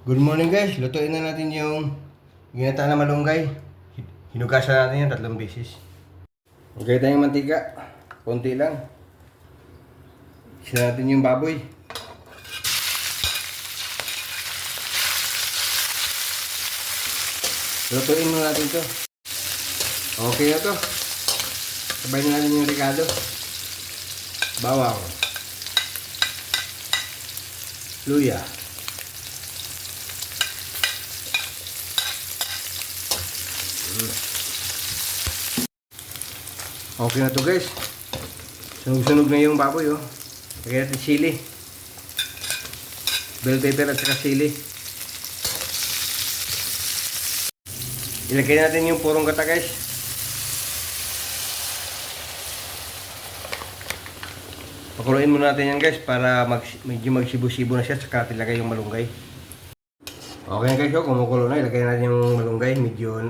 Good morning guys, lutuin na natin yung ginata na malunggay. Hinugasan natin yan 3 beses. Lagay tayong mantika, konti lang. Isa natin yung baboy. Lutuin muna natin to. Okay na to. Sabay na natin yung ricado. Bawang, luya, okay na to guys. Sunog-sunog na yung baboy oh. Lagyan natin sili, bell pepper at saka sili. Ilagay natin yung purong gata guys. Pakuluin muna natin yan guys para medyo magsibo-sibo na siya, saka ilagay yung malunggay. Okay na guys, kumukulo na. Ilagay natin yung malunggay, medyo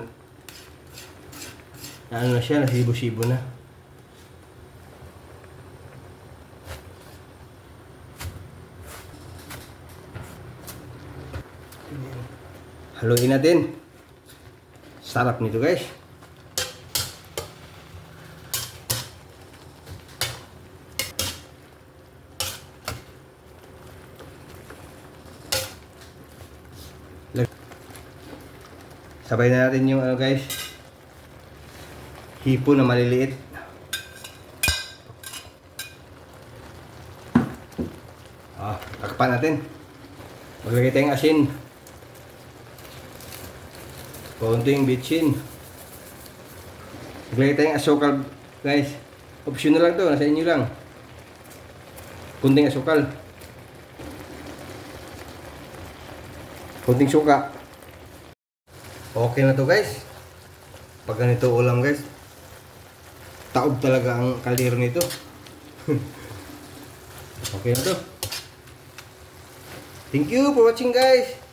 ano na siya, nasibo-sibo na. Haluin natin. Sarap nito guys. Sabay na natin yung ano guys, hipo na maliliit. Takpan natin. Maglagay tayong asin, konting bitchin. Maglagay tayong asukal guys. Optional lang to, nasa inyo lang. Konting asukal, konting suka. Okay na to guys. Pag ganito ulam guys, taob talaga ang kaldero nito. Okay na to. Thank you for watching guys.